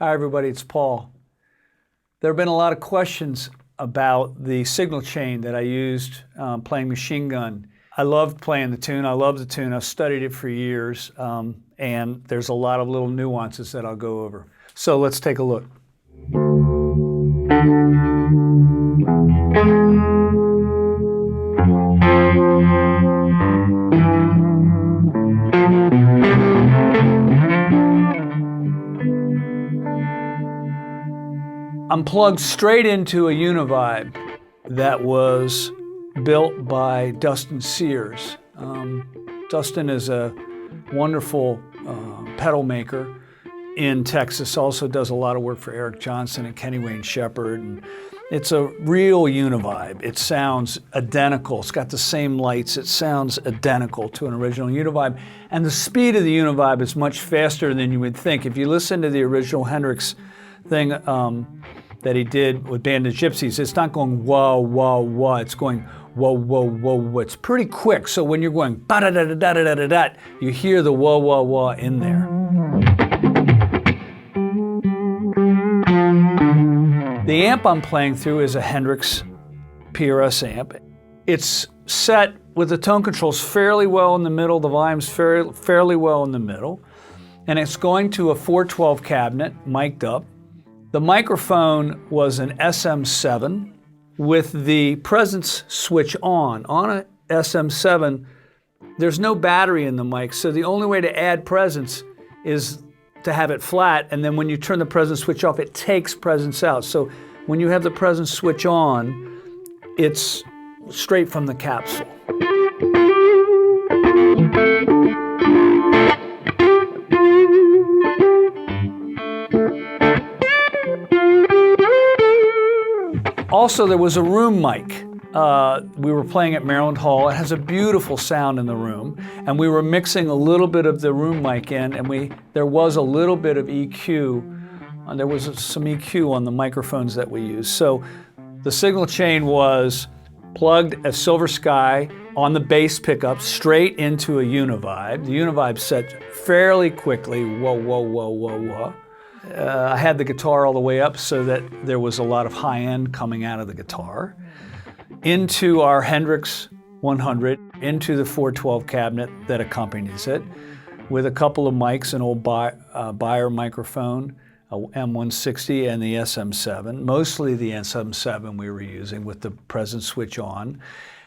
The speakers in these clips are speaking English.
Hi everybody, it's Paul. There have been a lot of questions about the signal chain that I used playing Machine Gun. I loved playing the tune, I love the tune, I've studied it for years, and there's a lot of little nuances that I'll go over. So let's take a look. I'm plugged straight into a Uni-Vibe that was built by Dustin Sears. Dustin is a wonderful pedal maker in Texas, also does a lot of work for Eric Johnson and Kenny Wayne Shepherd. And it's a real Uni-Vibe. It sounds identical. It's got the same lights. It sounds identical to an original Uni-Vibe. And the speed of the Uni-Vibe is much faster than you would think. If you listen to the original Hendrix thing that he did with Band of Gypsies, it's not going whoa, whoa, whoa. It's going whoa, whoa, whoa, whoa. It's pretty quick. So when you're going ba-da-da-da-da-da-da-da, you hear the whoa, whoa, whoa in there. The amp I'm playing through is a Hendrix PRS amp. It's set with the tone controls fairly well in the middle, the volume's fairly well in the middle, and it's going to a 412 cabinet, mic'd up. The microphone was an SM7 with the presence switch on. On a SM7, there's no battery in the mic, so the only way to add presence is to have it flat, and then when you turn the presence switch off, it takes presence out. So when you have the presence switch on, it's straight from the capsule. Also, there was a room mic. We were playing at Maryland Hall. It has a beautiful sound in the room, and we were mixing a little bit of the room mic in, and there was a little bit of EQ. There was some EQ on the microphones that we used. So the signal chain was plugged as Silver Sky on the bass pickup straight into a Uni-Vibe. The Uni-Vibe set fairly quickly, whoa, whoa, whoa, whoa, whoa. I had the guitar all the way up so that there was a lot of high end coming out of the guitar. Into our Hendrix 100, into the 412 cabinet that accompanies it, with a couple of mics, an old Beyer microphone, a M160 and the SM7, mostly the SM7 we were using with the presence switch on.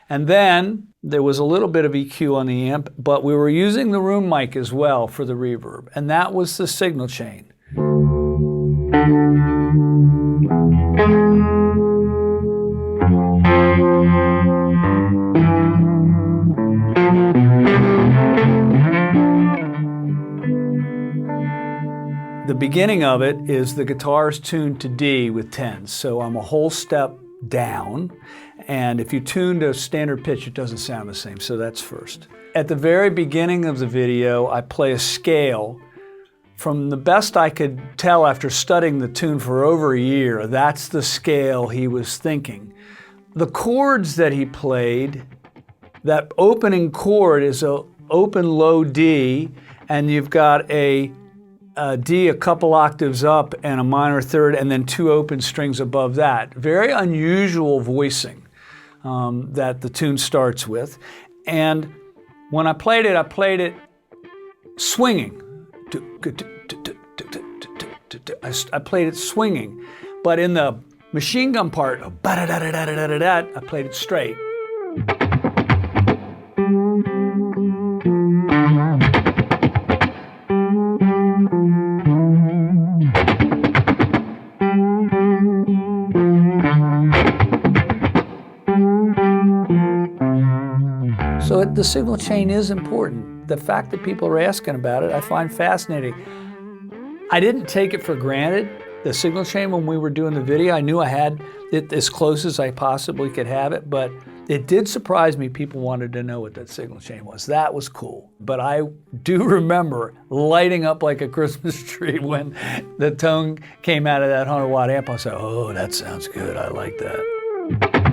And then there was a little bit of EQ on the amp, but we were using the room mic as well for the reverb, and that was the signal chain. The beginning of it is the guitar is tuned to D with 10s, so I'm a whole step down, and if you tune to standard pitch, it doesn't sound the same, so that's first. At the very beginning of the video, I play a scale. From the best I could tell after studying the tune for over a year, that's the scale he was thinking. The chords that he played, that opening chord is an open low D, and you've got a D a couple octaves up and a minor third, and then two open strings above that. Very unusual voicing that the tune starts with. And when I played it swinging. I played it swinging, but in the Machine Gun part, I played it straight. So the signal chain is important. The fact that people are asking about it, I find fascinating. I didn't take it for granted, the signal chain, when we were doing the video. I knew I had it as close as I possibly could have it, but it did surprise me people wanted to know what that signal chain was. That was cool. But I do remember lighting up like a Christmas tree when the tone came out of that 100-watt amp. I said, oh, that sounds good, I like that.